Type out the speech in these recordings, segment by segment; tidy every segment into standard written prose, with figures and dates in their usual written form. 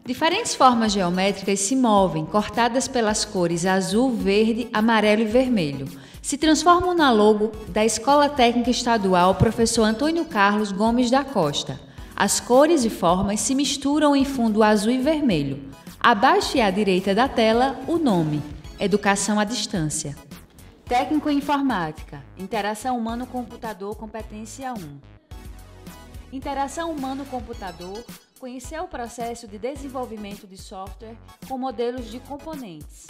Diferentes formas geométricas se movem, cortadas pelas cores azul, verde, amarelo e vermelho. Se transformam na logo da Escola Técnica Estadual Professor Antônio Carlos Gomes da Costa. As cores e formas se misturam em fundo azul e vermelho. Abaixo e à direita da tela, o nome: Educação à Distância. Técnico em Informática, Interação Humano-Computador, Competência 1. Interação humano-computador, conhecer o processo de desenvolvimento de software com modelos de componentes.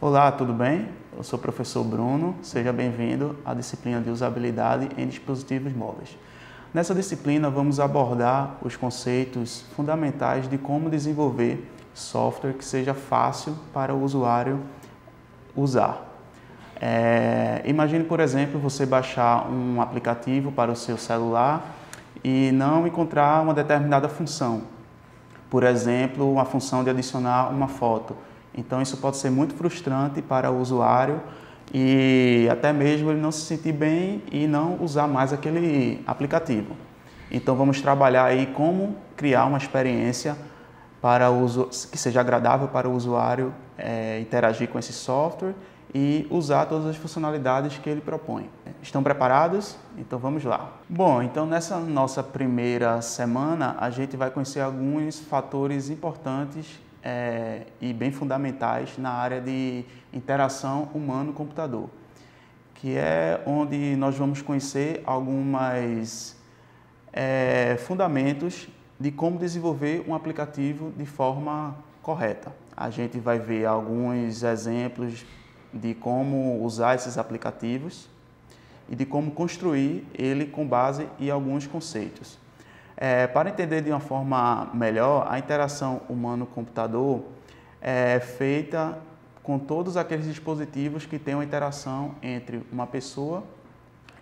Olá, tudo bem? Eu sou o professor Bruno, seja bem-vindo à disciplina de usabilidade em dispositivos móveis. Nessa disciplina vamos abordar os conceitos fundamentais de como desenvolver software que seja fácil para o usuário usar. Imagine, por exemplo, você baixar um aplicativo para o seu celular e não encontrar uma determinada função. Por exemplo, uma função de adicionar uma foto. Então isso pode ser muito frustrante para o usuário e até mesmo ele não se sentir bem e não usar mais aquele aplicativo. Então vamos trabalhar aí como criar uma experiência para uso que seja agradável para o usuário interagir com esse software e usar todas as funcionalidades que ele propõe. Estão preparados? Então vamos lá. Bom, então nessa nossa primeira semana a gente vai conhecer alguns fatores importantes e bem fundamentais na área de interação humano-computador, que é onde nós vamos conhecer alguns fundamentos de como desenvolver um aplicativo de forma correta. A gente vai ver alguns exemplos de como usar esses aplicativos e de como construir ele com base em alguns conceitos. Para entender de uma forma melhor, a interação humano-computador é feita com todos aqueles dispositivos que têm uma interação entre uma pessoa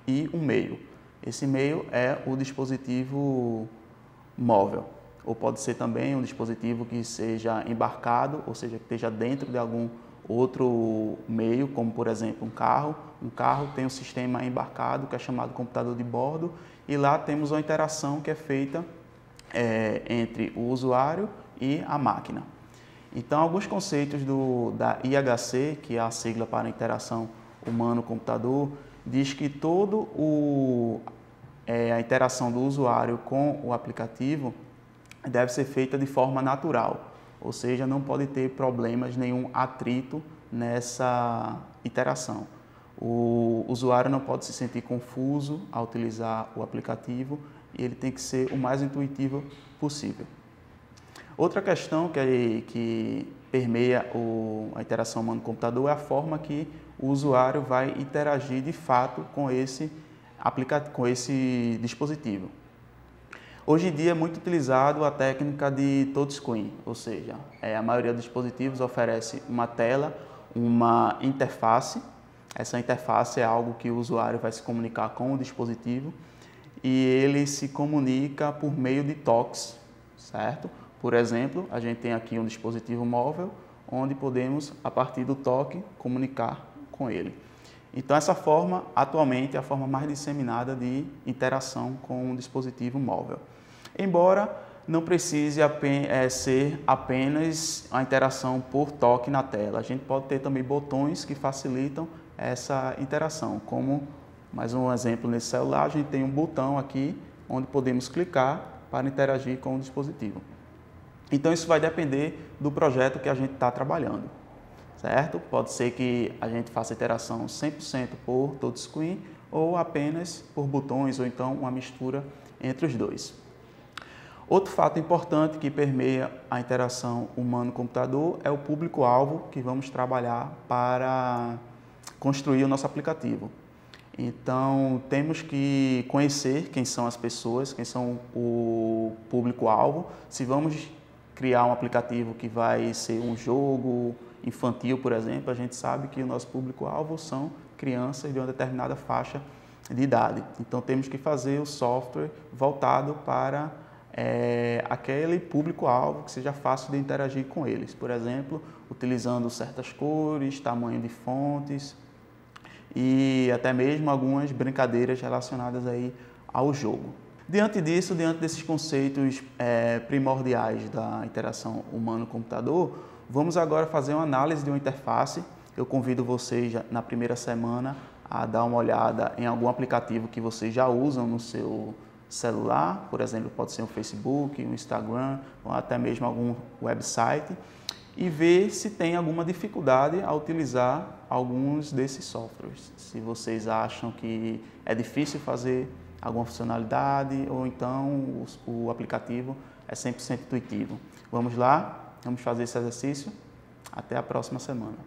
e um meio. Esse meio é o dispositivo móvel, ou pode ser também um dispositivo que seja embarcado, ou seja, que esteja dentro de algum outro meio, como por exemplo um carro. Um carro tem um sistema embarcado que é chamado computador de bordo e lá temos uma interação que é feita entre o usuário e a máquina. Então alguns conceitos da IHC, que é a sigla para interação humano-computador, diz que a interação do usuário com o aplicativo deve ser feita de forma natural. Ou seja, não pode ter problemas, nenhum atrito nessa interação. O usuário não pode se sentir confuso ao utilizar o aplicativo e ele tem que ser o mais intuitivo possível. Outra questão que permeia a interação humano-computador é a forma que o usuário vai interagir de fato com esse dispositivo. Hoje em dia é muito utilizado a técnica de touchscreen, ou seja, a maioria dos dispositivos oferece uma tela, uma interface. Essa interface é algo que o usuário vai se comunicar com o dispositivo e ele se comunica por meio de toques, certo? Por exemplo, a gente tem aqui um dispositivo móvel onde podemos, a partir do toque, comunicar com ele. Então essa forma, atualmente, é a forma mais disseminada de interação com um dispositivo móvel. Embora não precise ser apenas a interação por toque na tela, a gente pode ter também botões que facilitam essa interação, como, mais um exemplo nesse celular, a gente tem um botão aqui onde podemos clicar para interagir com o dispositivo. Então isso vai depender do projeto que a gente está trabalhando. Certo? Pode ser que a gente faça interação 100% por touchscreen ou apenas por botões ou então uma mistura entre os dois. Outro fato importante que permeia a interação humano-computador é o público-alvo que vamos trabalhar para construir o nosso aplicativo. Então, temos que conhecer quem são as pessoas, quem são o público-alvo. Se vamos criar um aplicativo que vai ser um jogo infantil, por exemplo, a gente sabe que o nosso público-alvo são crianças de uma determinada faixa de idade. Então temos que fazer o software voltado para aquele público-alvo que seja fácil de interagir com eles. Por exemplo, utilizando certas cores, tamanho de fontes e até mesmo algumas brincadeiras relacionadas aí ao jogo. Diante disso, diante desses conceitos primordiais da interação humano-computador, vamos agora fazer uma análise de uma interface. Eu convido vocês, na primeira semana, a dar uma olhada em algum aplicativo que vocês já usam no seu celular, por exemplo, pode ser um Facebook, um Instagram, ou até mesmo algum website, e ver se tem alguma dificuldade a utilizar alguns desses softwares. Se vocês acham que é difícil fazer alguma funcionalidade, ou então o aplicativo é 100% intuitivo. Vamos lá, vamos fazer esse exercício. Até a próxima semana.